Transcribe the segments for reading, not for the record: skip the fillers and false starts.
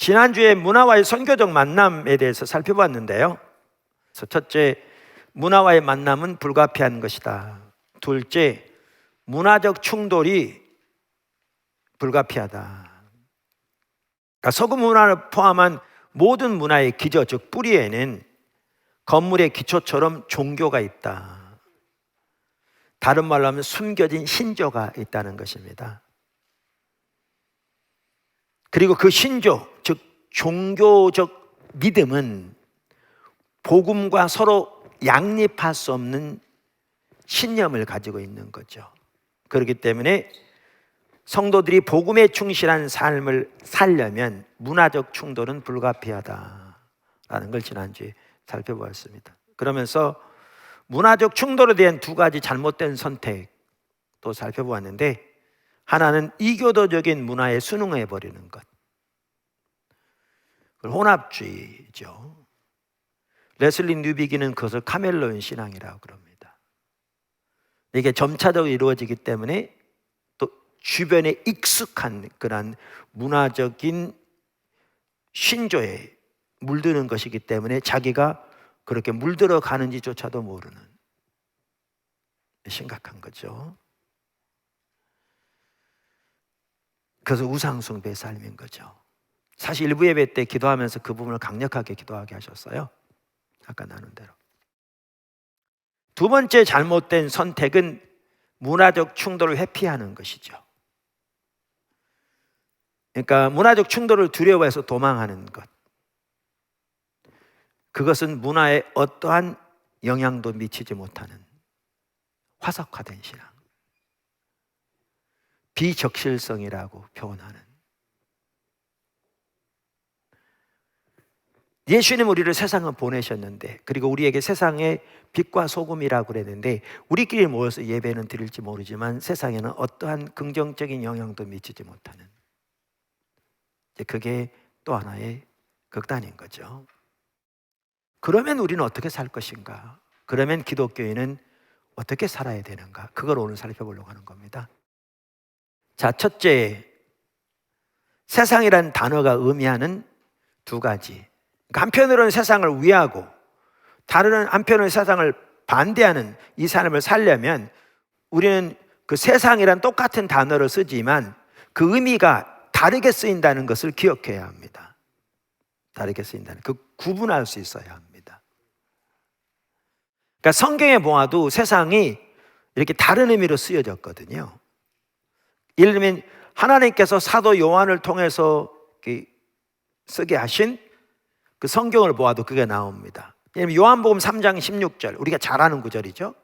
지난주에 문화와의 선교적 만남에 대해서 살펴봤는데요. 그래서 첫째, 문화와의 만남은 불가피한 것이다. 둘째, 문화적 충돌이 불가피하다. 그러니까 서구 문화를 포함한 모든 문화의 기저, 즉 뿌리에는 건물의 기초처럼 종교가 있다. 다른 말로 하면 숨겨진 신조가 있다는 것입니다. 그리고 그 신조, 즉 종교적 믿음은 복음과 서로 양립할 수 없는 신념을 가지고 있는 거죠. 그렇기 때문에 성도들이 복음에 충실한 삶을 살려면 문화적 충돌은 불가피하다라는 걸 지난주에 살펴보았습니다. 그러면서 문화적 충돌에 대한 두 가지 잘못된 선택도 살펴보았는데, 하나는 이교도적인 문화에 순응해버리는 것, 혼합주의죠. 레슬리 뉴비기는 그것을 카멜로인 신앙이라고 그럽니다. 이게 점차적으로 이루어지기 때문에 또 주변에 익숙한 그런 문화적인 신조에 물드는 것이기 때문에 자기가 그렇게 물들어 가는지조차도 모르는, 심각한 거죠. 그래서 우상숭배의 삶인 거죠. 사실 일부 예배 때 기도하면서 그 부분을 강력하게 기도하게 하셨어요. 아까 나눈 대로. 두 번째 잘못된 선택은 문화적 충돌을 회피하는 것이죠. 그러니까 문화적 충돌을 두려워해서 도망하는 것. 그것은 문화에 어떠한 영향도 미치지 못하는 화석화된 신앙, 비적실성이라고 표현하는. 예수님 우리를 세상에 보내셨는데, 그리고 우리에게 세상의 빛과 소금이라고 그랬는데, 우리끼리 모여서 예배는 드릴지 모르지만 세상에는 어떠한 긍정적인 영향도 미치지 못하는, 그게 또 하나의 극단인 거죠. 그러면 우리는 어떻게 살 것인가? 그러면 기독교인은 어떻게 살아야 되는가? 그걸 오늘 살펴보려고 하는 겁니다. 자, 첫째, 세상이라는 단어가 의미하는 두 가지. 한편으로는 세상을 위하고 다른 한편으로는 세상을 반대하는 이 삶을 살려면 우리는 그 세상이란 똑같은 단어를 쓰지만 그 의미가 다르게 쓰인다는 것을 기억해야 합니다. 다르게 쓰인다는, 그 구분할 수 있어야 합니다. 그러니까 성경에 보아도 세상이 이렇게 다른 의미로 쓰여졌거든요. 예를 들면 하나님께서 사도 요한을 통해서 쓰게 하신 그 성경을 보아도 그게 나옵니다. 예를 들면 요한복음 3장 16절, 우리가 잘 아는 구절이죠.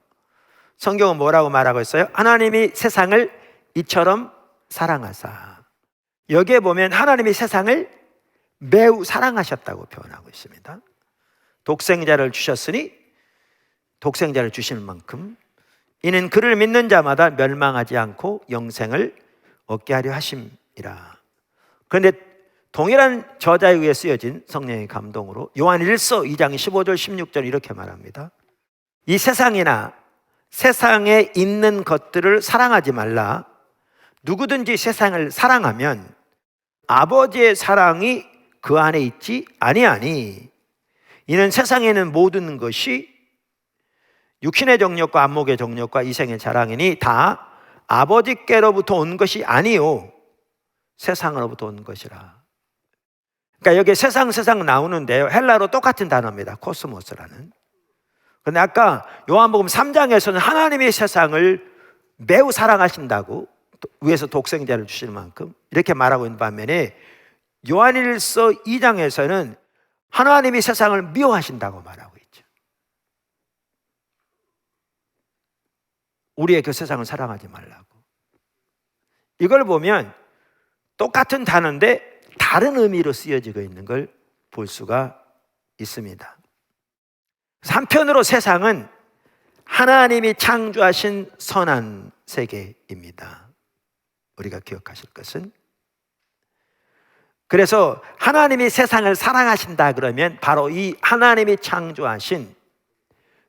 성경은 뭐라고 말하고 있어요? 하나님이 세상을 이처럼 사랑하사. 여기에 보면 하나님이 세상을 매우 사랑하셨다고 표현하고 있습니다. 독생자를 주셨으니 독생자를 주실 만큼 이는 그를 믿는 자마다 멸망하지 않고 영생을 얻게 하려 하심이라. 그런데 동일한 저자에 의해 쓰여진 성령의 감동으로 요한 1서 2장 15절 16절 이렇게 말합니다. 이 세상이나 세상에 있는 것들을 사랑하지 말라. 누구든지 세상을 사랑하면 아버지의 사랑이 그 안에 있지 아니하니 이는 세상에 있는 모든 것이 육신의 정욕과 안목의 정욕과 이생의 자랑이니 다 아버지께로부터 온 것이 아니요 세상으로부터 온 것이라. 그러니까 여기 세상 나오는데요, 헬라어로 똑같은 단어입니다. 코스모스라는. 그런데 아까 요한복음 3장에서는 하나님의 세상을 매우 사랑하신다고, 위에서 독생자를 주실 만큼 이렇게 말하고 있는 반면에 요한일서 2장에서는 하나님이 세상을 미워하신다고 말하고 있죠. 우리의 그 세상을 사랑하지 말라고. 이걸 보면 똑같은 단어인데 다른 의미로 쓰여지고 있는 걸 볼 수가 있습니다. 한편으로 세상은 하나님이 창조하신 선한 세계입니다. 우리가 기억하실 것은, 그래서 하나님이 세상을 사랑하신다 그러면 바로 이 하나님이 창조하신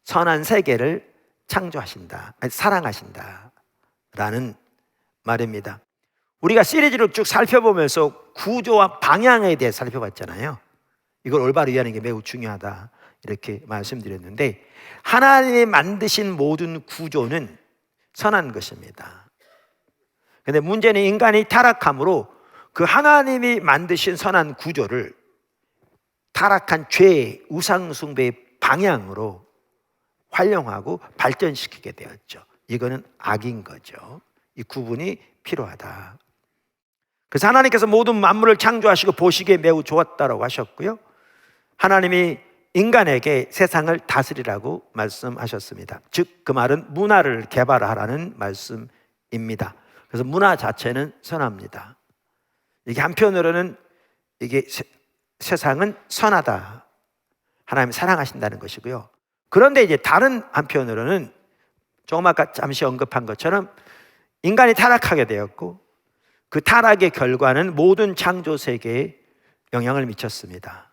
선한 세계를 창조하신다, 사랑하신다 라는 말입니다. 우리가 시리즈를 쭉 살펴보면서 구조와 방향에 대해 살펴봤잖아요. 이걸 올바로 이해하는 게 매우 중요하다 이렇게 말씀드렸는데, 하나님이 만드신 모든 구조는 선한 것입니다. 그런데 문제는 인간이 타락함으로 그 하나님이 만드신 선한 구조를 타락한 죄의 우상숭배의 방향으로 활용하고 발전시키게 되었죠. 이거는 악인 거죠. 이 구분이 필요하다. 그래서 하나님께서 모든 만물을 창조하시고 보시기에 매우 좋았다라고 하셨고요, 하나님이 인간에게 세상을 다스리라고 말씀하셨습니다. 즉 그 말은 문화를 개발하라는 말씀입니다. 그래서 문화 자체는 선합니다. 이게 한편으로는 이게 세상은 선하다, 하나님이 사랑하신다는 것이고요. 그런데 이제 다른 한편으로는 조금 아까 잠시 언급한 것처럼 인간이 타락하게 되었고 그 타락의 결과는 모든 창조 세계에 영향을 미쳤습니다.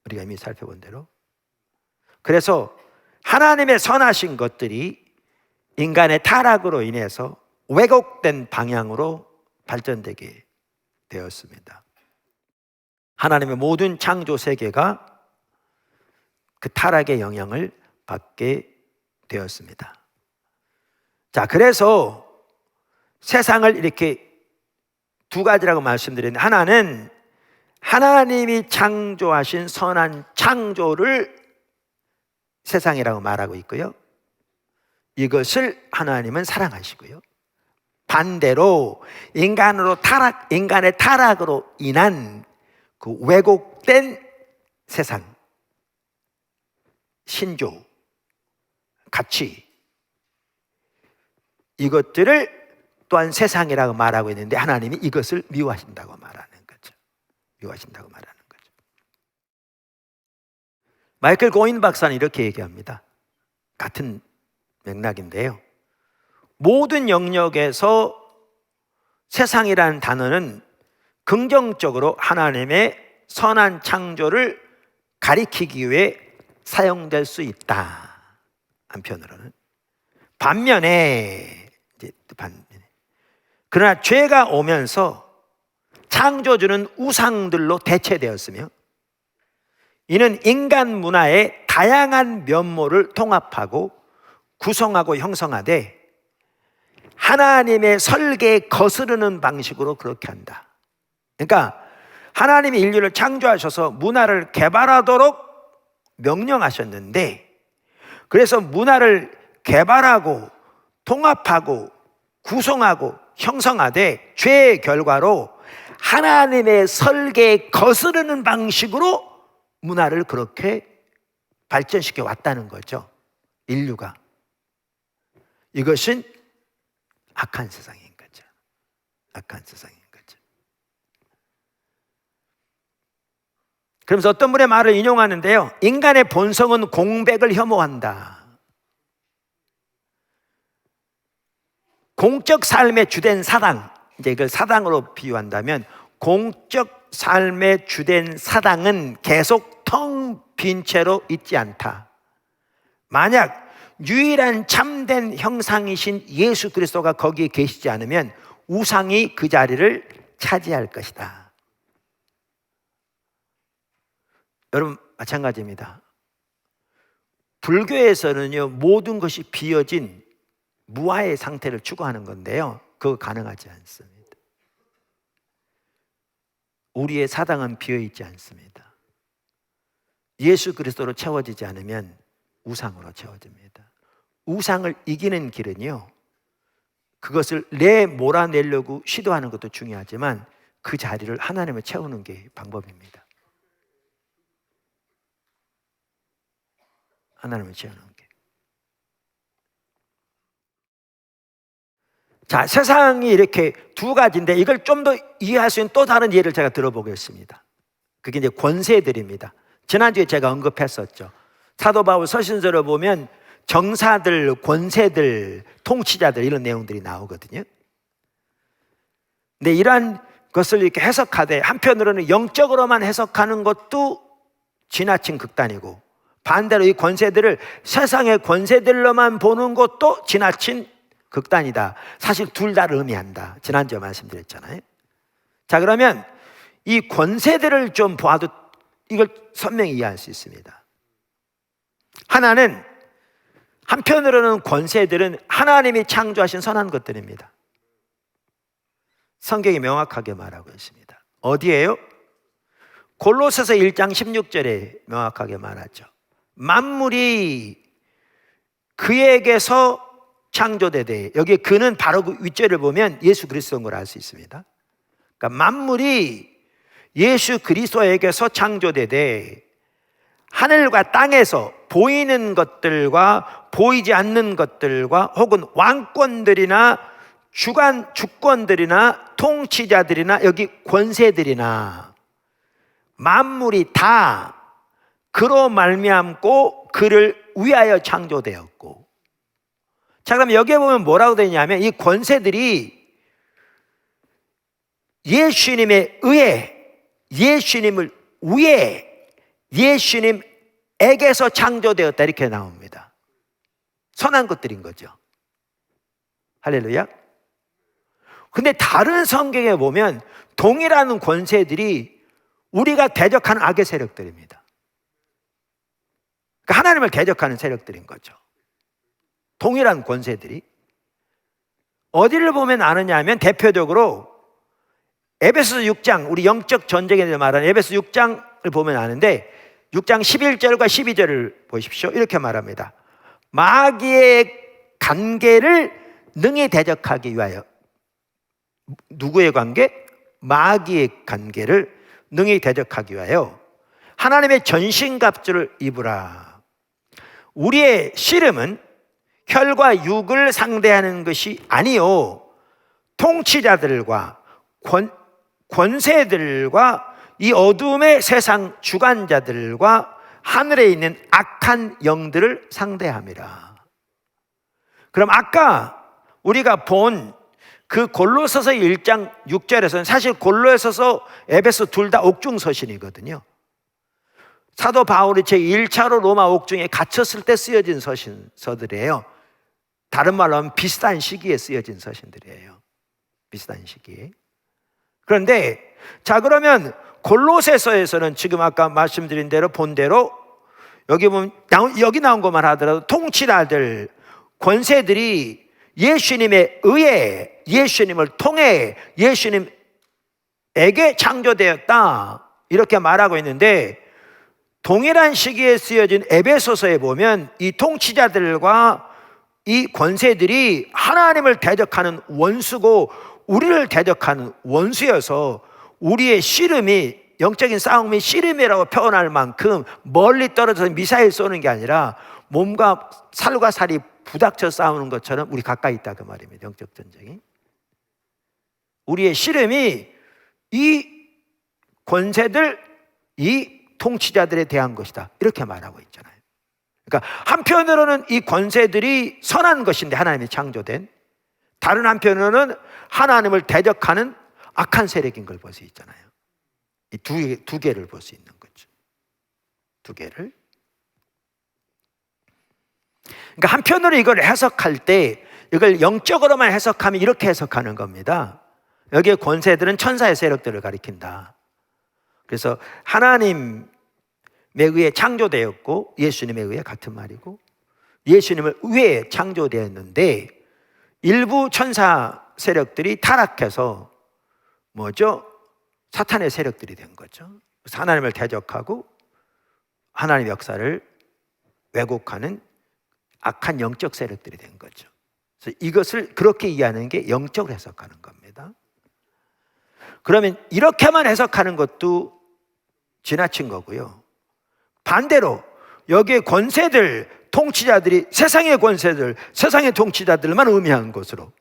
우리가 이미 살펴본 대로. 그래서 하나님의 선하신 것들이 인간의 타락으로 인해서 왜곡된 방향으로 발전되게 되었습니다. 하나님의 모든 창조 세계가 그 타락의 영향을 받게 되었습니다. 자, 그래서 세상을 이렇게 두 가지라고 말씀드렸는데, 하나는 하나님이 창조하신 선한 창조를 세상이라고 말하고 있고요, 이것을 하나님은 사랑하시고요, 반대로 인간의 타락으로 인한 그 왜곡된 세상, 신조, 가치, 이것들을 또한 세상이라고 말하고 있는데 하나님이 이것을 미워하신다고 말하는 거죠. 미워하신다고 말하는 거죠. 마이클 고인 박사는 이렇게 얘기합니다. 같은 맥락인데요, 모든 영역에서 세상이라는 단어는 긍정적으로 하나님의 선한 창조를 가리키기 위해 사용될 수 있다. 한편으로는. 반면에 그러나 죄가 오면서 창조주는 우상들로 대체되었으며 이는 인간 문화의 다양한 면모를 통합하고 구성하고 형성하되 하나님의 설계에 거스르는 방식으로 그렇게 한다. 그러니까 하나님이 인류를 창조하셔서 문화를 개발하도록 명령하셨는데, 그래서 문화를 개발하고 통합하고 구성하고 형성하되 죄의 결과로 하나님의 설계에 거스르는 방식으로 문화를 그렇게 발전시켜 왔다는 거죠. 인류가. 이것은 악한 세상인 거죠. 악한 세상인 거죠. 그러면서 어떤 분의 말을 인용하는데요, 인간의 본성은 공백을 혐오한다. 공적 삶의 주된 사당, 이제 이걸 사당으로 비유한다면 공적 삶의 주된 사당은 계속 텅 빈 채로 있지 않다. 만약 유일한 참된 형상이신 예수 그리스도가 거기에 계시지 않으면 우상이 그 자리를 차지할 것이다. 여러분 마찬가지입니다. 불교에서는요, 모든 것이 비어진 무아의 상태를 추구하는 건데요, 그거 가능하지 않습니다. 우리의 사당은 비어있지 않습니다. 예수 그리스도로 채워지지 않으면 우상으로 채워집니다. 우상을 이기는 길은요, 그것을 몰아내려고 시도하는 것도 중요하지만 그 자리를 하나님을 채우는 게 방법입니다. 하나님을 채우는 게. 자, 세상이 이렇게 두 가지인데 이걸 좀 더 이해할 수 있는 또 다른 예를 제가 들어보겠습니다. 그게 이제 권세들입니다. 지난주에 제가 언급했었죠. 사도 바울 서신서를 보면 정사들, 권세들, 통치자들 이런 내용들이 나오거든요. 근데 이러한 것을 이렇게 해석하되 한편으로는 영적으로만 해석하는 것도 지나친 극단이고, 반대로 이 권세들을 세상의 권세들로만 보는 것도 지나친 극단이다. 사실 둘 다를 의미한다. 지난주에 말씀드렸잖아요. 자, 그러면 이 권세들을 좀 보아도 이걸 선명히 이해할 수 있습니다. 하나는, 한편으로는 권세들은 하나님이 창조하신 선한 것들입니다. 성경이 명확하게 말하고 있습니다. 어디에요? 골로새서 1장 16절에 명확하게 말하죠. 만물이 그에게서 창조되되, 여기 그는 바로 그 윗절을 보면 예수 그리스도인 걸 알 수 있습니다. 그러니까 만물이 예수 그리스도에게서 창조되되 하늘과 땅에서 보이는 것들과 보이지 않는 것들과 혹은 왕권들이나 주권들이나 통치자들이나 여기 권세들이나 만물이 다 그로 말미암고 그를 위하여 창조되었고. 자, 그럼 여기에 보면 뭐라고 되냐면 이 권세들이 예수님에 의해, 예수님을 위해, 예수님에게서 창조되었다 이렇게 나옵니다. 선한 것들인 거죠. 할렐루야. 근데 다른 성경에 보면 동일한 권세들이 우리가 대적하는 악의 세력들입니다. 그러니까 하나님을 대적하는 세력들인 거죠. 동일한 권세들이. 어디를 보면 아느냐 하면 대표적으로 에베소서 6장, 우리 영적 전쟁에 대해 말하는 에베소서 6장을 보면 아는데 6장 11절과 12절을 보십시오. 이렇게 말합니다. 마귀의 관계를 능히 대적하기 위하여. 누구의 관계? 마귀의 관계를 능히 대적하기 위하여 하나님의 전신갑주를 입으라. 우리의 씨름은 혈과 육을 상대하는 것이 아니요 통치자들과 권세들과 이 어둠의 세상 주관자들과 하늘에 있는 악한 영들을 상대함이라. 그럼 아까 우리가 본 그 골로새서 1장 6절에서는 사실 골로새서 에베소 둘 다 옥중 서신이거든요. 사도 바울이 제1차로 로마 옥중에 갇혔을 때 쓰여진 서신서들이에요. 다른 말로 하면 비슷한 시기에 쓰여진 서신들이에요. 비슷한 시기에. 그런데 자, 그러면 골로새서에서는 지금 아까 말씀드린 대로 본 대로 여기 보면 여기 나온 것만 하더라도 통치자들, 권세들이 예수님에 의해, 예수님을 통해 예수님에게 창조되었다 이렇게 말하고 있는데, 동일한 시기에 쓰여진 에베소서에 보면 이 통치자들과 이 권세들이 하나님을 대적하는 원수고 우리를 대적하는 원수여서 우리의 씨름이, 영적인 싸움이 씨름이라고 표현할 만큼 멀리 떨어져서 미사일 쏘는 게 아니라 몸과 살과 살이 부닥쳐 싸우는 것처럼 우리 가까이 있다 그 말입니다. 영적 전쟁이. 우리의 씨름이 이 권세들, 이 통치자들에 대한 것이다 이렇게 말하고 있잖아요. 그러니까 한편으로는 이 권세들이 선한 것인데 하나님이 창조된, 다른 한편으로는 하나님을 대적하는 악한 세력인 걸 볼 수 있잖아요. 이 두 개를 볼 수 있는 거죠. 두 개를. 그러니까 한편으로 이걸 해석할 때 이걸 영적으로만 해석하면 이렇게 해석하는 겁니다. 여기에 권세들은 천사의 세력들을 가리킨다. 그래서 하나님에 의해 창조되었고 예수님에 의해 같은 말이고, 예수님을 위해 창조되었는데 일부 천사 세력들이 타락해서 뭐죠? 사탄의 세력들이 된 거죠. 그래서 하나님을 대적하고 하나님의 역사를 왜곡하는 악한 영적 세력들이 된 거죠. 그래서 이것을 그렇게 이해하는 게 영적으로 해석하는 겁니다. 그러면 이렇게만 해석하는 것도 지나친 거고요. 반대로 여기에 권세들, 통치자들이 세상의 권세들, 세상의 통치자들만 의미하는 것으로,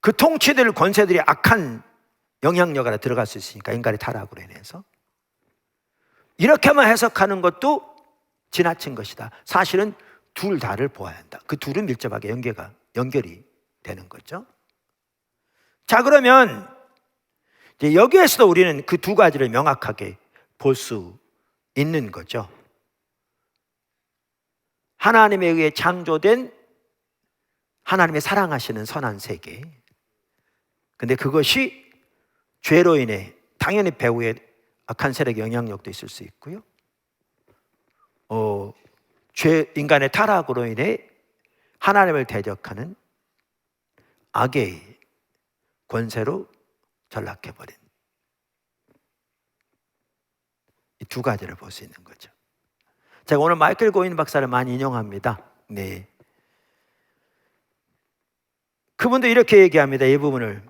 그 통치들, 권세들이 악한 영향력 안에 들어갈 수 있으니까 인간의 타락으로 인해서 이렇게만 해석하는 것도 지나친 것이다. 사실은 둘 다를 보아야 한다. 그 둘은 밀접하게 연결이 되는 거죠. 자, 그러면 이제 여기에서도 우리는 그 두 가지를 명확하게 볼 수 있는 거죠. 하나님에 의해 창조된 하나님의 사랑하시는 선한 세계. 근데 그것이 죄로 인해 당연히 배후에 악한 세력의 영향력도 있을 수 있고요. 인간의 타락으로 인해 하나님을 대적하는 악의 권세로 전락해버린 이 두 가지를 볼 수 있는 거죠. 제가 오늘 마이클 고인 박사를 많이 인용합니다. 네. 그분도 이렇게 얘기합니다. 이 부분을.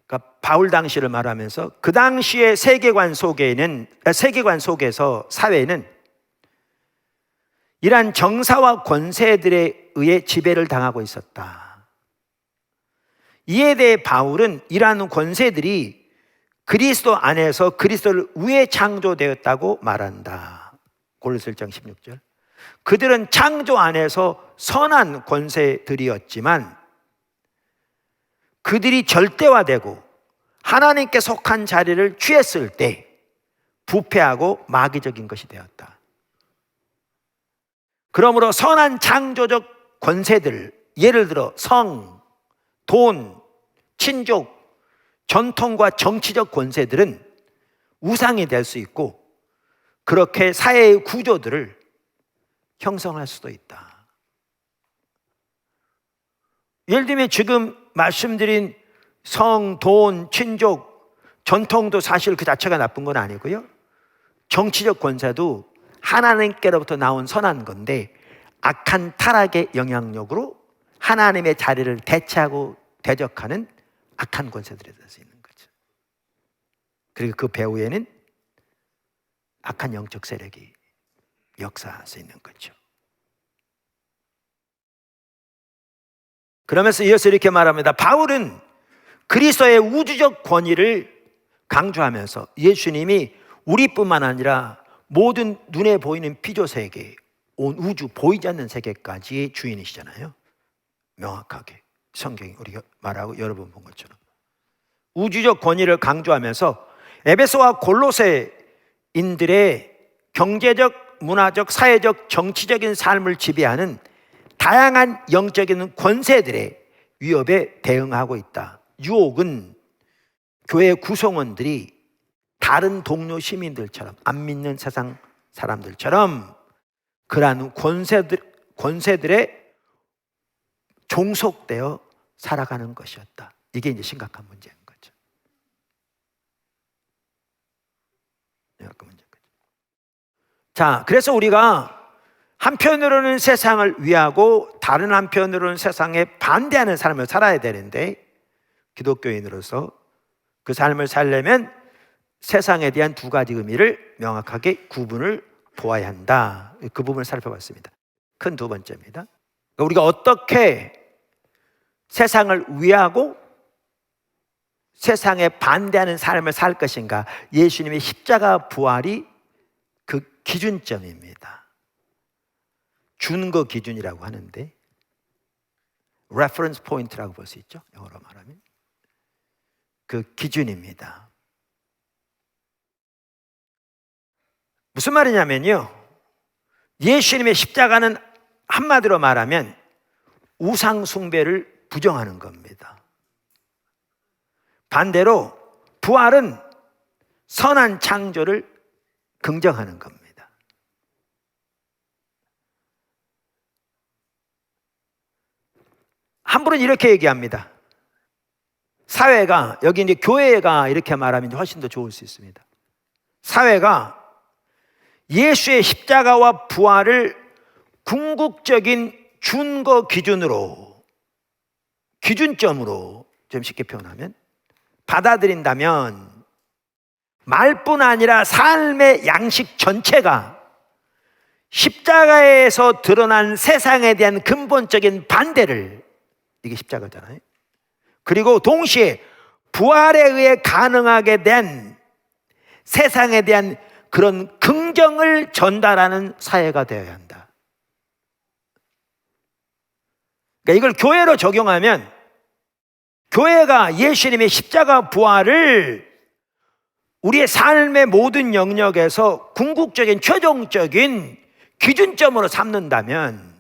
그러니까 바울 당시를 말하면서 그 당시의 세계관 속에서 사회는 이러한 정사와 권세들에 의해 지배를 당하고 있었다. 이에 대해 바울은 이러한 권세들이 그리스도 안에서 그리스도를 위해 창조되었다고 말한다. 골로새 1장 16절. 그들은 창조 안에서 선한 권세들이었지만 그들이 절대화되고 하나님께 속한 자리를 취했을 때 부패하고 마귀적인 것이 되었다. 그러므로 선한 창조적 권세들, 예를 들어 성, 돈, 친족, 전통과 정치적 권세들은 우상이 될 수 있고 그렇게 사회의 구조들을 형성할 수도 있다. 예를 들면 지금 말씀드린 성, 돈, 친족, 전통도 사실 그 자체가 나쁜 건 아니고요. 정치적 권세도 하나님께로부터 나온 선한 건데 악한 타락의 영향력으로 하나님의 자리를 대체하고 대적하는 악한 권세들이 될 수 있는 거죠. 그리고 그 배후에는 악한 영적 세력이 역사할 수 있는 거죠. 그러면서 이어서 이렇게 말합니다. 바울은 그리스도의 우주적 권위를 강조하면서 예수님이 우리뿐만 아니라 모든 눈에 보이는 피조세계, 온 우주, 보이지 않는 세계까지의 주인이시잖아요. 명확하게 성경이 우리가 말하고 여러 번 본 것처럼 우주적 권위를 강조하면서 에베소와 골로새인들의 경제적, 문화적, 사회적, 정치적인 삶을 지배하는 다양한 영적인 권세들의 위협에 대응하고 있다. 유혹은 교회 구성원들이 다른 동료 시민들처럼, 안 믿는 세상 사람들처럼 그러한 권세들에 종속되어 살아가는 것이었다. 이게 이제 심각한 문제인 거죠. 자, 그래서 우리가 한편으로는 세상을 위하고 다른 한편으로는 세상에 반대하는 삶을 살아야 되는데 기독교인으로서 그 삶을 살려면 세상에 대한 두 가지 의미를 명확하게 구분을 보아야 한다. 그 부분을 살펴봤습니다. 큰 두 번째입니다. 우리가 어떻게 세상을 위하고 세상에 반대하는 삶을 살 것인가. 예수님의 십자가 부활이 그 기준점입니다. 준거 기준이라고 하는데 reference point라고 볼 수 있죠. 영어로 말하면 그 기준입니다. 무슨 말이냐면요, 예수님의 십자가는 한마디로 말하면 우상 숭배를 부정하는 겁니다. 반대로 부활은 선한 창조를 긍정하는 겁니다. 한 분은 이렇게 얘기합니다. 사회가, 여기 이제 교회가 이렇게 말하면 훨씬 더 좋을 수 있습니다. 사회가 예수의 십자가와 부활을 궁극적인 준거 기준으로, 기준점으로 좀 쉽게 표현하면 받아들인다면 말뿐 아니라 삶의 양식 전체가 십자가에서 드러난 세상에 대한 근본적인 반대를, 이게 십자가잖아요. 그리고 동시에 부활에 의해 가능하게 된 세상에 대한 그런 긍정을 전달하는 사회가 되어야 한다. 그러니까 이걸 교회로 적용하면 교회가 예수님의 십자가 부활을 우리의 삶의 모든 영역에서 궁극적인 최종적인 기준점으로 삼는다면,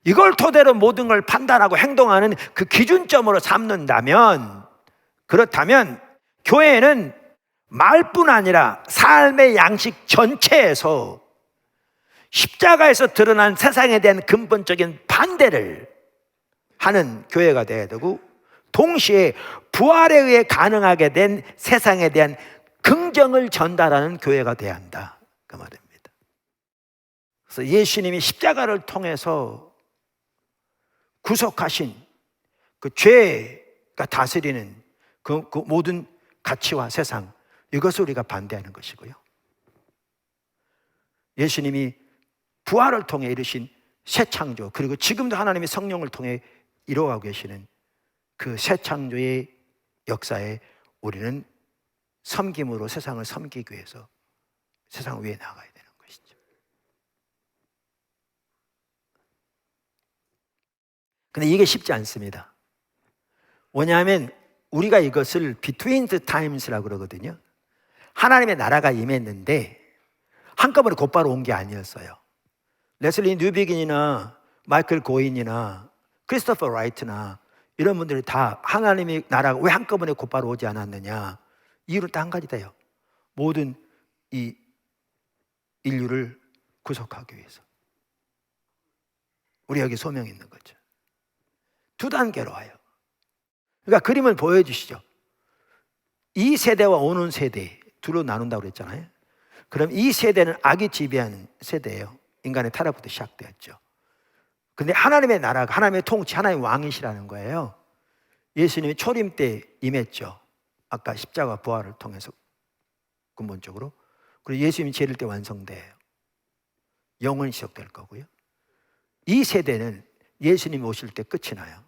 이걸 토대로 모든 걸 판단하고 행동하는 그 기준점으로 삼는다면, 그렇다면 교회는 말뿐 아니라 삶의 양식 전체에서 십자가에서 드러난 세상에 대한 근본적인 반대를 하는 교회가 되어야 되고, 동시에 부활에 의해 가능하게 된 세상에 대한 긍정을 전달하는 교회가 되어야 한다, 그 말입니다. 그래서 예수님이 십자가를 통해서 구속하신 그 죄가 다스리는 그 모든 가치와 세상, 이것을 우리가 반대하는 것이고요. 예수님이 부활을 통해 이루신 새 창조, 그리고 지금도 하나님의 성령을 통해 이루어가고 계시는 그 새 창조의 역사에 우리는 섬김으로 세상을 섬기기 위해서 세상 위에 나가야 되는 것이죠. 근데 이게 쉽지 않습니다. 왜냐하면 우리가 이것을 Between the Times라고 그러거든요. 하나님의 나라가 임했는데 한꺼번에 곧바로 온 게 아니었어요. 레슬리 뉴비긴이나 마이클 고인이나 크리스토퍼 라이트나 이런 분들이 다 하나님의 나라가 왜 한꺼번에 곧바로 오지 않았느냐, 이유는 딱 한 가지 돼요. 모든 이 인류를 구속하기 위해서. 우리 여기 소명이 있는 거죠. 두 단계로 와요. 그러니까 그림을 보여주시죠. 이 세대와 오는 세대 두로 나눈다고 그랬잖아요. 그럼 이 세대는 악이 지배하는 세대예요. 인간의 타락부터 시작되었죠. 근데 하나님의 나라가, 하나님의 통치, 하나님의 왕이시라는 거예요. 예수님이 초림 때 임했죠. 아까 십자가 부활을 통해서 근본적으로. 그리고 예수님이 재릴 때 완성돼요. 영원히 시작될 거고요. 이 세대는 예수님이 오실 때 끝이 나요.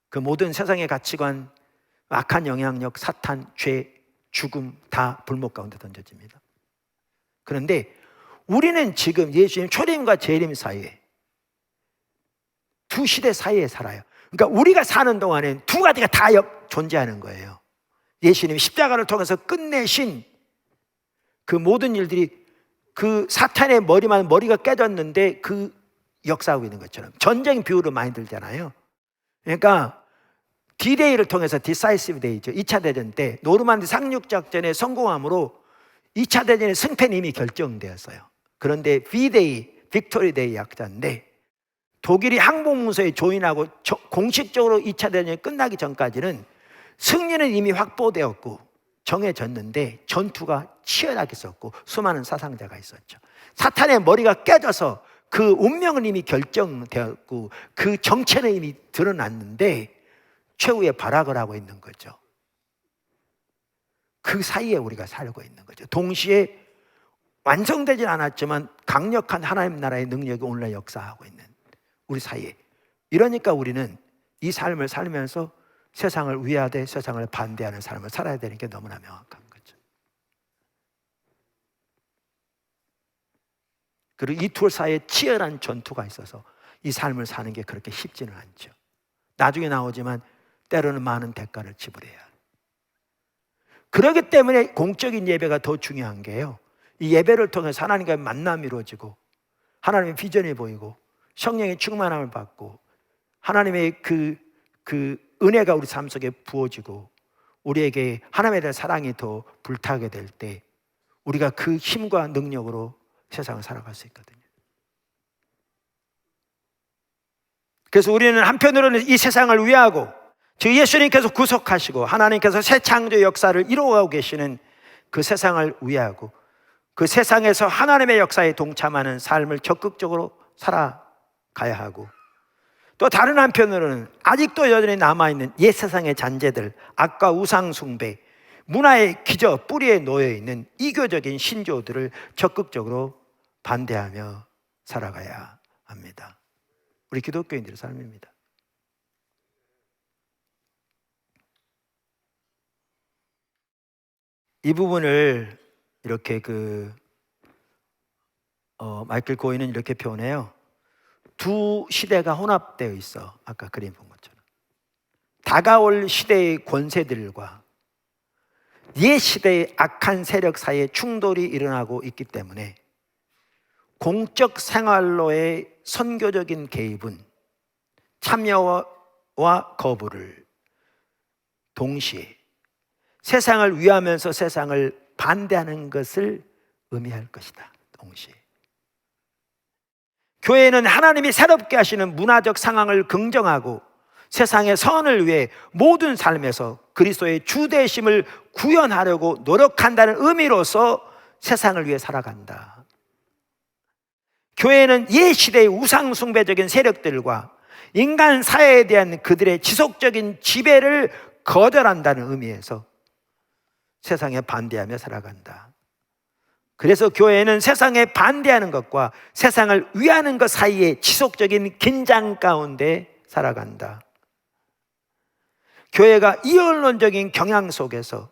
그 모든 세상의 가치관, 악한 영향력, 사탄, 죄, 죽음 다 불목 가운데 던져집니다. 그런데 우리는 지금 예수님 초림과 재림 사이에, 두 시대 사이에 살아요. 그러니까 우리가 사는 동안엔 두 가지가 다 존재하는 거예요. 예수님이 십자가를 통해서 끝내신 그 모든 일들이 그 사탄의 머리가 깨졌는데 그 역사하고 있는 것처럼 전쟁 비유로 많이 들잖아요. 그러니까 D-Day를 통해서 Decisive Day죠. 2차 대전 때 노르만디 상륙작전의 성공함으로 2차 대전의 승패는 이미 결정되었어요. 그런데 V-Day, Victory Day 약자인데 독일이 항복문서에 조인하고 공식적으로 2차 대전이 끝나기 전까지는 승리는 이미 확보되었고 정해졌는데 전투가 치열하게 있었고 수많은 사상자가 있었죠. 사탄의 머리가 깨져서 그 운명은 이미 결정되었고 그 정체는 이미 드러났는데 최후의 발악을 하고 있는 거죠. 그 사이에 우리가 살고 있는 거죠. 동시에 완성되진 않았지만 강력한 하나님 나라의 능력이 오늘날 역사하고 있는 우리 사이에. 이러니까 우리는 이 삶을 살면서 세상을 위하되 세상을 반대하는 삶을 살아야 되는 게 너무나 명확한 거죠. 그리고 이 둘 사이에 치열한 전투가 있어서 이 삶을 사는 게 그렇게 쉽지는 않죠. 나중에 나오지만 때로는 많은 대가를 지불해야 해요. 그렇기 때문에 공적인 예배가 더 중요한 게요, 이 예배를 통해서 하나님과의 만남이 이루어지고 하나님의 비전이 보이고 성령의 충만함을 받고 하나님의 그 은혜가 우리 삶 속에 부어지고 우리에게 하나님에 대한 사랑이 더 불타게 될 때 우리가 그 힘과 능력으로 세상을 살아갈 수 있거든요. 그래서 우리는 한편으로는 이 세상을 위하고 즉 예수님께서 구속하시고 하나님께서 새 창조 역사를 이루어가고 계시는 그 세상을 위하고 그 세상에서 하나님의 역사에 동참하는 삶을 적극적으로 살아가야 하고, 또 다른 한편으로는 아직도 여전히 남아있는 옛 세상의 잔재들, 악과 우상 숭배, 문화의 기저 뿌리에 놓여있는 이교적인 신조들을 적극적으로 반대하며 살아가야 합니다. 우리 기독교인들의 삶입니다. 이 부분을 이렇게 마이클 고인은 이렇게 표현해요. 두 시대가 혼합되어 있어. 아까 그림 본 것처럼 다가올 시대의 권세들과 옛 시대의 악한 세력 사이에 충돌이 일어나고 있기 때문에 공적 생활로의 선교적인 개입은 참여와 거부를 동시에 세상을 위하면서 세상을 반대하는 것을 의미할 것이다. 동시에 교회는 하나님이 새롭게 하시는 문화적 상황을 긍정하고 세상의 선을 위해 모든 삶에서 그리스도의 주대심을 구현하려고 노력한다는 의미로서 세상을 위해 살아간다. 교회는 옛 시대의 우상숭배적인 세력들과 인간 사회에 대한 그들의 지속적인 지배를 거절한다는 의미에서 세상에 반대하며 살아간다. 그래서 교회는 세상에 반대하는 것과 세상을 위하는 것 사이에 지속적인 긴장 가운데 살아간다. 교회가 이언론적인 경향 속에서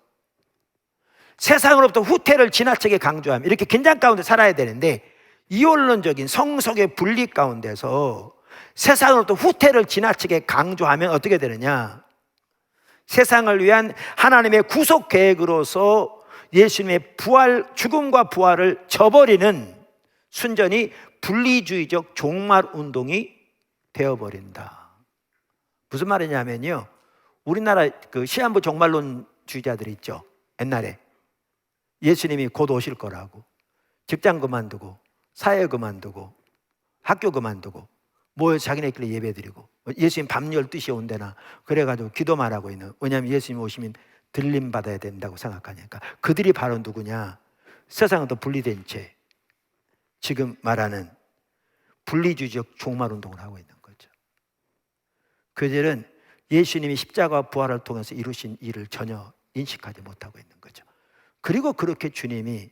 세상으로부터 후퇴를 지나치게 강조하며 이렇게 긴장 가운데 살아야 되는데, 이언론적인 성속의 분리 가운데서 세상으로부터 후퇴를 지나치게 강조하면 어떻게 되느냐? 세상을 위한 하나님의 구속 계획으로서 예수님의 부활, 죽음과 부활을 저버리는 순전히 분리주의적 종말 운동이 되어버린다. 무슨 말이냐면요, 우리나라 그 시한부 종말론주의자들이 있죠. 옛날에 예수님이 곧 오실 거라고 직장 그만두고 사회 그만두고 학교 그만두고 모여서 자기네끼리 예배드리고 예수님 밤 12시에 온대나 그래가지고 기도만 하고 있는, 왜냐하면 예수님 오시면 들림 받아야 된다고 생각하니까. 그들이 바로 누구냐? 세상은 또 분리된 채 지금 말하는 분리주의적 종말운동을 하고 있는 거죠. 그들은 예수님이 십자가와 부활을 통해서 이루신 일을 전혀 인식하지 못하고 있는 거죠. 그리고 그렇게 주님이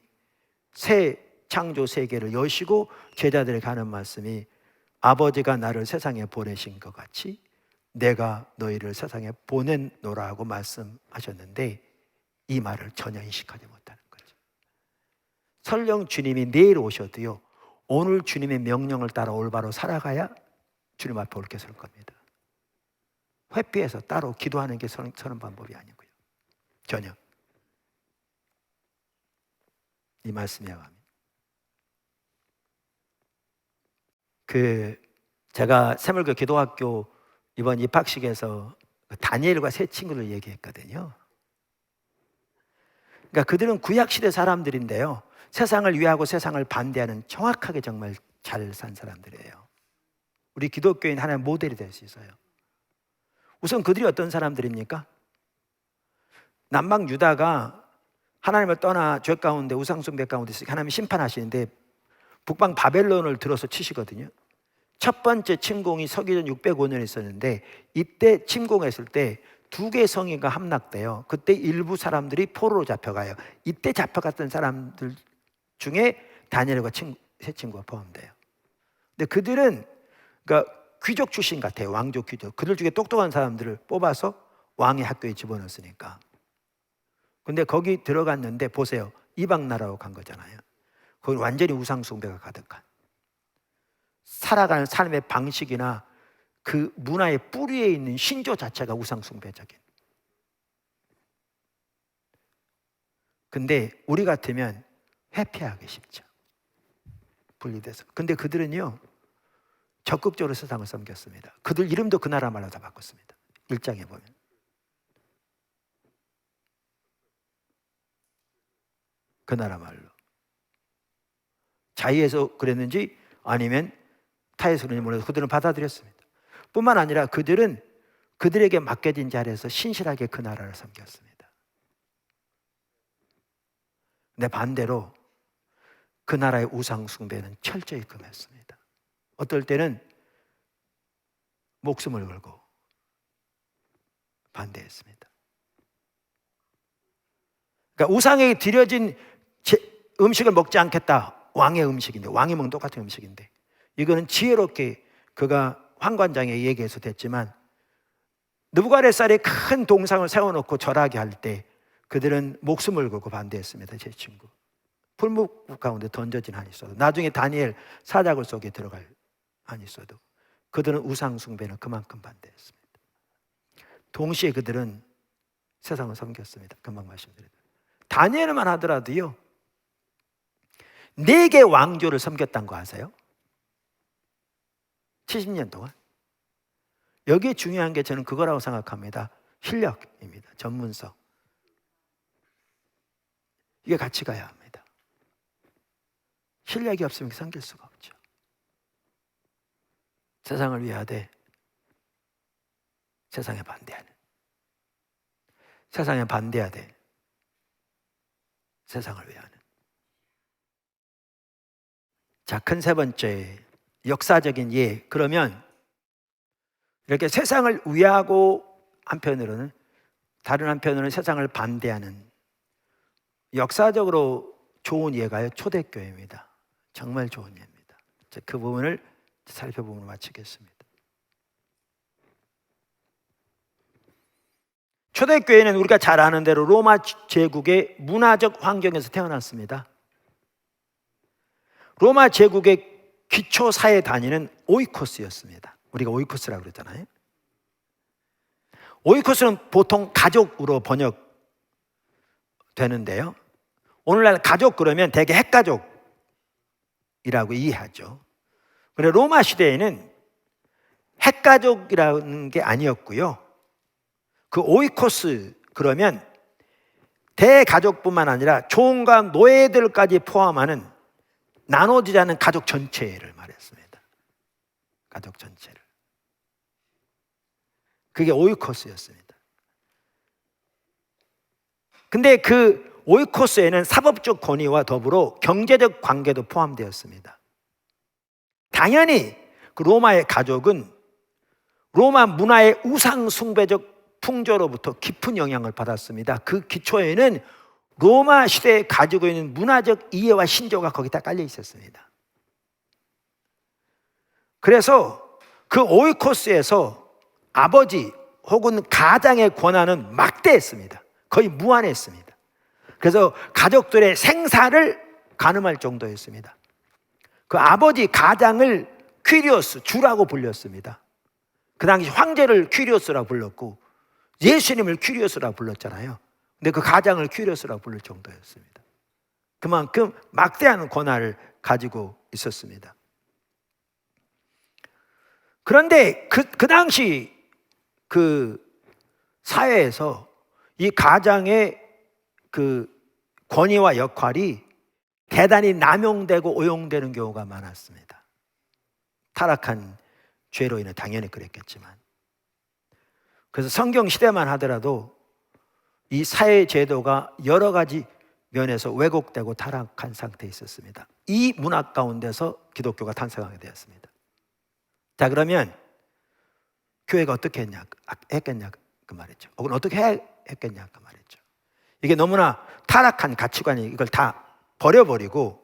새 창조 세계를 여시고 제자들에게 하는 말씀이 아버지가 나를 세상에 보내신 것 같이 내가 너희를 세상에 보낸노라 하고 말씀하셨는데, 이 말을 전혀 인식하지 못하는 거죠. 설령 주님이 내일 오셔도요, 오늘 주님의 명령을 따라 올바로 살아가야 주님 앞에 옳게 설 겁니다. 회피해서 따로 기도하는 게 서는 방법이 아니고요, 전혀. 이 말씀이야말로 제가 새물교 기도학교 이번 입학식에서 다니엘과 세 친구를 얘기했거든요. 그러니까 그들은 구약시대 사람들인데요, 세상을 위하고 세상을 반대하는 정확하게 정말 잘 산 사람들이에요. 우리 기독교인 하나의 모델이 될 수 있어요. 우선 그들이 어떤 사람들입니까? 남방 유다가 하나님을 떠나 죄 가운데 우상숭배 가운데 있으니까 하나님이 심판하시는데 북방 바벨론을 들어서 치시거든요. 첫 번째 침공이 서기전 605년에 있었는데, 이때 침공했을 때 두 개의 성이가 함락돼요. 그때 일부 사람들이 포로로 잡혀가요. 이때 잡혀갔던 사람들 중에 다니엘과 세 친구가 포함돼요. 근데 그들은 그러니까 귀족 출신 같아요. 왕족 귀족. 그들 중에 똑똑한 사람들을 뽑아서 왕의 학교에 집어넣었으니까. 근데 거기 들어갔는데 보세요, 이방 나라로 간 거잖아요. 거기 완전히 우상숭배가 가득한, 살아가는 삶의 방식이나 그 문화의 뿌리에 있는 신조 자체가 우상숭배적인. 근데 우리 같으면 회피하기 쉽죠, 분리돼서. 근데 그들은요 적극적으로 세상을 섬겼습니다. 그들 이름도 그 나라 말로 다 바꿨습니다. 1장에 보면 그 나라 말로. 자의해서 그랬는지 아니면 타에서 그런지 몰라도 그들은 받아들였습니다. 뿐만 아니라 그들은 그들에게 맡겨진 자리에서 신실하게 그 나라를 섬겼습니다. 근데 반대로 그 나라의 우상 숭배는 철저히 금했습니다. 어떨 때는 목숨을 걸고 반대했습니다. 그러니까 우상에게 드려진 음식을 먹지 않겠다. 왕의 음식인데, 왕이 먹는 똑같은 음식인데, 이거는 지혜롭게 그가 환관장에 얘기해서 됐지만, 느부갓네살이 큰 동상을 세워놓고 절하게 할 때 그들은 목숨을 걸고 반대했습니다. 제 친구 풀무 가운데 던져진 한이 있어도, 나중에 다니엘 사자굴 속에 들어갈 한이 있어도 그들은 우상숭배는 그만큼 반대했습니다. 동시에 그들은 세상을 섬겼습니다. 금방 말씀드렸죠. 다니엘만 하더라도요 4개 왕조를 섬겼다는 거 아세요? 70년 동안. 여기에 중요한 게 저는 그거라고 생각합니다. 실력입니다. 전문성. 이게 같이 가야 합니다. 신뢰가 없으면 생길 수가 없죠. 세상을 위하되 세상에 반대하는, 세상에 반대하되 세상을 위하는. 자, 큰 세 번째, 역사적인 예. 그러면 이렇게 세상을 위하고 한편으로는, 다른 한편으로는 세상을 반대하는 역사적으로 좋은 예가요, 초대교회입니다. 정말 좋은 예입니다. 자, 그 부분을 살펴보면 마치겠습니다. 초대교회는 우리가 잘 아는 대로 로마 제국의 문화적 환경에서 태어났습니다. 로마 제국의 기초 사회 단위는 오이코스였습니다. 우리가 오이코스라고 그러잖아요. 오이코스는 보통 가족으로 번역되는데요, 오늘날 가족 그러면 대개 핵가족이라고 이해하죠. 그런데 로마 시대에는 핵가족이라는 게 아니었고요, 그 오이코스 그러면 대가족뿐만 아니라 종과 노예들까지 포함하는 나눠지지 않은 가족 전체를 말했습니다. 가족 전체를. 그게 오이코스였습니다. 근데 그 오이코스에는 사법적 권위와 더불어 경제적 관계도 포함되었습니다. 당연히 그 로마의 가족은 로마 문화의 우상 숭배적 풍조로부터 깊은 영향을 받았습니다. 그 기초에는 로마 시대에 가지고 있는 문화적 이해와 신조가 거기다 깔려 있었습니다. 그래서 그 오이코스에서 아버지 혹은 가장의 권한은 막대했습니다. 거의 무한했습니다. 그래서 가족들의 생사를 가늠할 정도였습니다. 그 아버지 가장을 퀴리오스, 주라고 불렸습니다. 그 당시 황제를 퀴리오스라고 불렀고 예수님을 퀴리오스라고 불렀잖아요. 근데 그 가장을 퀴리오스라고 부를 정도였습니다. 그만큼 막대한 권한을 가지고 있었습니다. 그런데 그 당시 그 사회에서 이 가장의 그 권위와 역할이 대단히 남용되고 오용되는 경우가 많았습니다. 타락한 죄로 인해 당연히 그랬겠지만. 그래서 성경 시대만 하더라도 이 사회 제도가 여러 가지 면에서 왜곡되고 타락한 상태에 있었습니다. 이 문화 가운데서 기독교가 탄생하게 되었습니다. 자, 그러면 교회가 어떻게 했겠냐 그 말이죠. 혹은 어떻게 했겠냐 그 말이죠. 이게 너무나 타락한 가치관이 이걸 다 버려버리고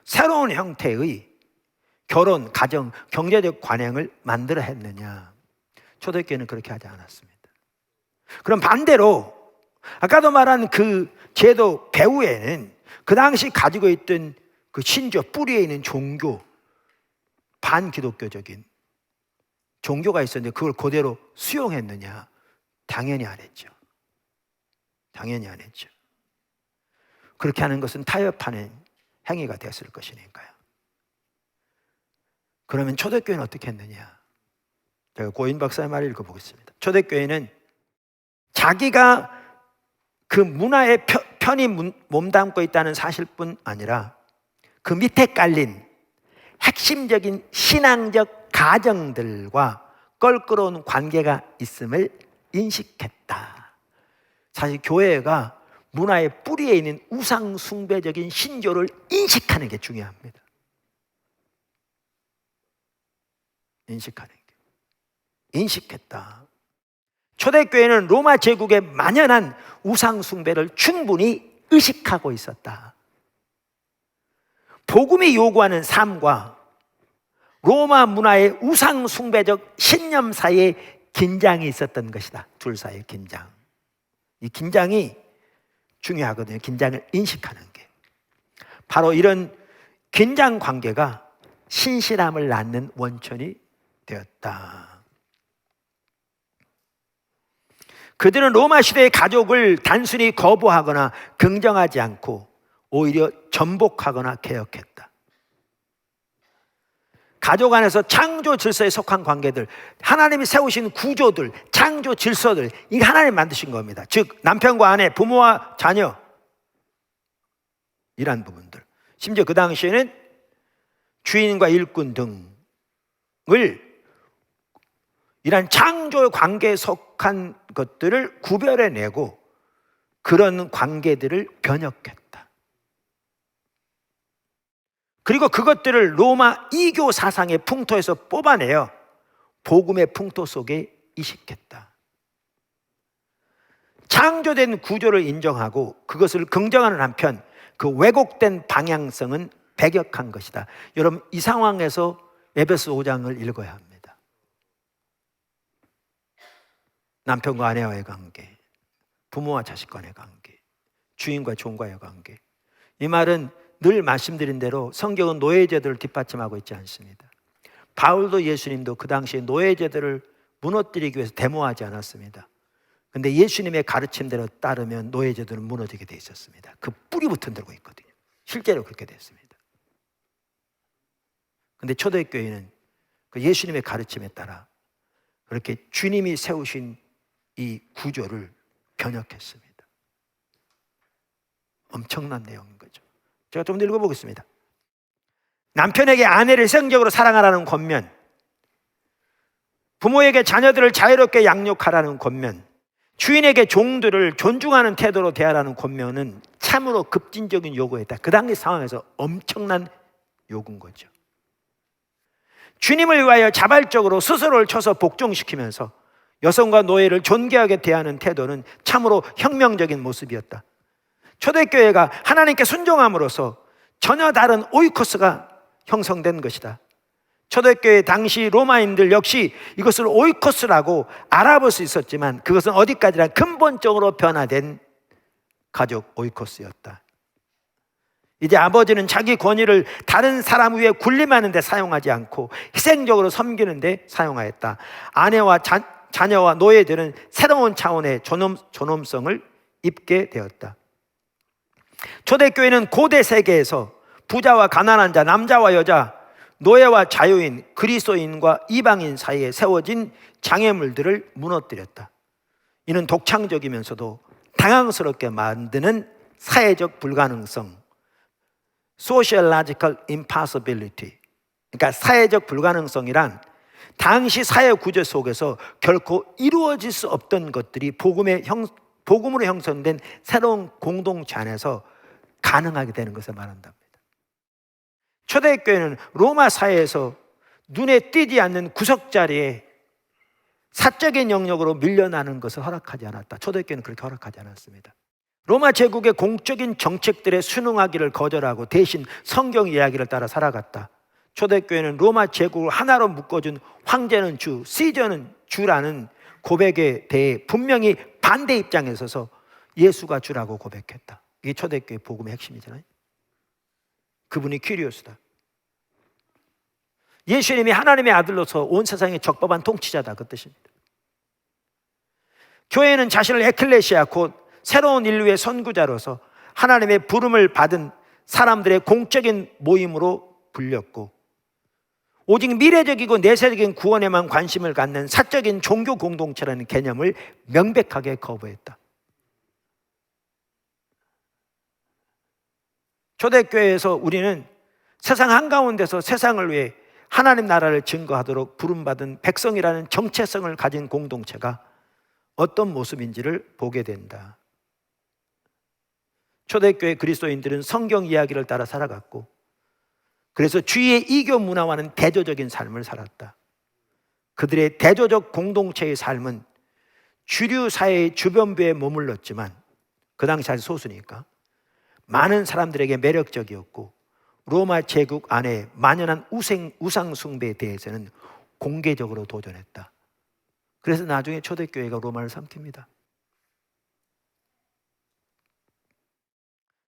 새로운 형태의 결혼, 가정, 경제적 관행을 만들어 했느냐. 초대교회는 그렇게 하지 않았습니다. 그럼 반대로 아까도 말한 그 제도 배후에는 그 당시 가지고 있던 그 신조 뿌리에 있는 종교, 반기독교적인 종교가 있었는데 그걸 그대로 수용했느냐? 당연히 안 했죠. 당연히 안 했죠. 그렇게 하는 것은 타협하는 행위가 되었을 것이니까요. 그러면 초대교회는 어떻게 했느냐? 제가 고인 박사의 말을 읽어보겠습니다. 초대교회는 자기가 그 문화에 편히 몸담고 있다는 사실뿐 아니라 그 밑에 깔린 핵심적인 신앙적 가정들과 껄끄러운 관계가 있음을 인식했다. 사실 교회가 문화의 뿌리에 있는 우상 숭배적인 신조를 인식하는 게 중요합니다. 인식하는 게. 인식했다. 초대교회는 로마 제국의 만연한 우상 숭배를 충분히 의식하고 있었다. 복음이 요구하는 삶과 로마 문화의 우상 숭배적 신념 사이에 긴장이 있었던 것이다. 둘 사이의 긴장. 이 긴장이 중요하거든요. 긴장을 인식하는 게. 바로 이런 긴장 관계가 신실함을 낳는 원천이 되었다. 그들은 로마 시대의 가족을 단순히 거부하거나 긍정하지 않고 오히려 전복하거나 개혁했다. 가족 안에서 창조 질서에 속한 관계들, 하나님이 세우신 구조들, 창조 질서들, 이게 하나님 만드신 겁니다. 즉 남편과 아내, 부모와 자녀, 이란 부분들, 심지어 그 당시에는 주인과 일꾼 등을 이런 창조 관계에 속한 것들을 구별해내고 그런 관계들을 변혁했다. 그리고 그것들을 로마 이교 사상의 풍토에서 뽑아내어 복음의 풍토 속에 이식했다. 창조된 구조를 인정하고 그것을 긍정하는 한편 그 왜곡된 방향성은 배격한 것이다. 여러분, 이 상황에서 에베소 5장을 읽어야 합니다. 남편과 아내와의 관계, 부모와 자식 간의 관계, 주인과 종과의 관계. 이 말은 늘 말씀드린 대로 성경은 노예제도를 뒷받침하고 있지 않습니다. 바울도 예수님도 그 당시에 노예제도를 무너뜨리기 위해서 데모하지 않았습니다. 근데 예수님의 가르침대로 따르면 노예제도는 무너지게 돼 있었습니다. 그 뿌리부터 들고 있거든요. 실제로 그렇게 됐습니다. 근데 초대교회는 그 예수님의 가르침에 따라 그렇게 주님이 세우신 이 구조를 변혁했습니다. 엄청난 내용인 거죠. 제가 좀 더 읽어보겠습니다. 남편에게 아내를 성적으로 사랑하라는 권면, 부모에게 자녀들을 자유롭게 양육하라는 권면, 주인에게 종들을 존중하는 태도로 대하라는 권면은 참으로 급진적인 요구였다. 그 당시 상황에서 엄청난 요구인 거죠. 주님을 위하여 자발적으로 스스로를 쳐서 복종시키면서 여성과 노예를 존귀하게 대하는 태도는 참으로 혁명적인 모습이었다. 초대교회가 하나님께 순종함으로써 전혀 다른 오이코스가 형성된 것이다. 초대교회 당시 로마인들 역시 이것을 오이코스라고 알아볼 수 있었지만 그것은 어디까지나 근본적으로 변화된 가족 오이코스였다. 이제 아버지는 자기 권위를 다른 사람 위에 군림하는 데 사용하지 않고 희생적으로 섬기는 데 사용하였다. 아내와 자녀와 노예들은 새로운 차원의 존엄성을 입게 되었다. 초대교회는 고대 세계에서 부자와 가난한 자, 남자와 여자, 노예와 자유인, 그리스도인과 이방인 사이에 세워진 장애물들을 무너뜨렸다. 이는 독창적이면서도 당황스럽게 만드는 사회적 불가능성, Sociological impossibility, 그러니까 사회적 불가능성이란 당시 사회 구조 속에서 결코 이루어질 수 없던 것들이 복음으로 형성된 새로운 공동체 안에서 가능하게 되는 것을 말한답니다. 초대교회는 로마 사회에서 눈에 띄지 않는 구석자리에 사적인 영역으로 밀려나는 것을 허락하지 않았다. 초대교회는 그렇게 허락하지 않았습니다. 로마 제국의 공적인 정책들에 순응하기를 거절하고 대신 성경 이야기를 따라 살아갔다. 초대교회는 로마 제국을 하나로 묶어준 황제는 주, 시저는 주라는 고백에 대해 분명히 반대 입장에 서서 예수가 주라고 고백했다. 이게 초대교회 복음의 핵심이잖아요. 그분이 퀴리오스다. 예수님이 하나님의 아들로서 온 세상의 적법한 통치자다, 그 뜻입니다. 교회는 자신을 에클레시아 곧 새로운 인류의 선구자로서 하나님의 부름을 받은 사람들의 공적인 모임으로 불렸고 오직 미래적이고 내세적인 구원에만 관심을 갖는 사적인 종교 공동체라는 개념을 명백하게 거부했다. 초대교회에서 우리는 세상 한가운데서 세상을 위해 하나님 나라를 증거하도록 부름받은 백성이라는 정체성을 가진 공동체가 어떤 모습인지를 보게 된다. 초대교회 그리스도인들은 성경 이야기를 따라 살아갔고 그래서 주위의 이교 문화와는 대조적인 삶을 살았다. 그들의 대조적 공동체의 삶은 주류 사회의 주변부에 머물렀지만 그 당시 아주 소수니까 많은 사람들에게 매력적이었고 로마 제국 안에 만연한 우상 숭배에 대해서는 공개적으로 도전했다. 그래서 나중에 초대교회가 로마를 삼킵니다.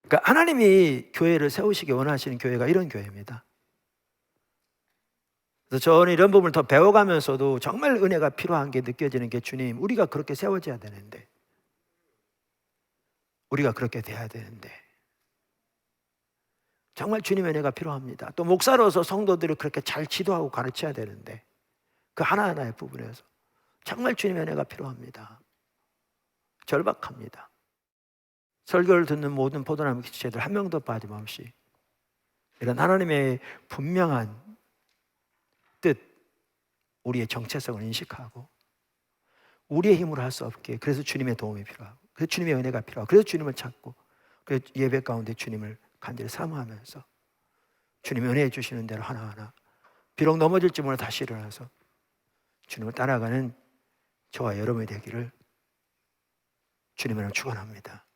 그러니까 하나님이 교회를 세우시기 원하시는 교회가 이런 교회입니다. 그래서 저는 이런 부분을 더 배워가면서도 정말 은혜가 필요한 게 느껴지는 게 주님, 우리가 그렇게 세워져야 되는데, 우리가 그렇게 돼야 되는데 정말 주님의 은혜가 필요합니다. 또 목사로서 성도들을 그렇게 잘 지도하고 가르쳐야 되는데 그 하나하나의 부분에서 정말 주님의 은혜가 필요합니다. 절박합니다. 설교를 듣는 모든 포도나무 기초체들 한 명도 빠짐없이 이런 하나님의 분명한 뜻, 우리의 정체성을 인식하고 우리의 힘으로 할 수 없게, 그래서 주님의 도움이 필요하고, 그래서 주님의 은혜가 필요하고, 그래서 주님을 찾고, 그래서 예배 가운데 주님을 간절히 사모하면서 주님의 은혜 주시는 대로 하나하나 비록 넘어질지 몰라 다시 일어나서 주님을 따라가는 저와 여러분이 되기를 주님을 축원합니다.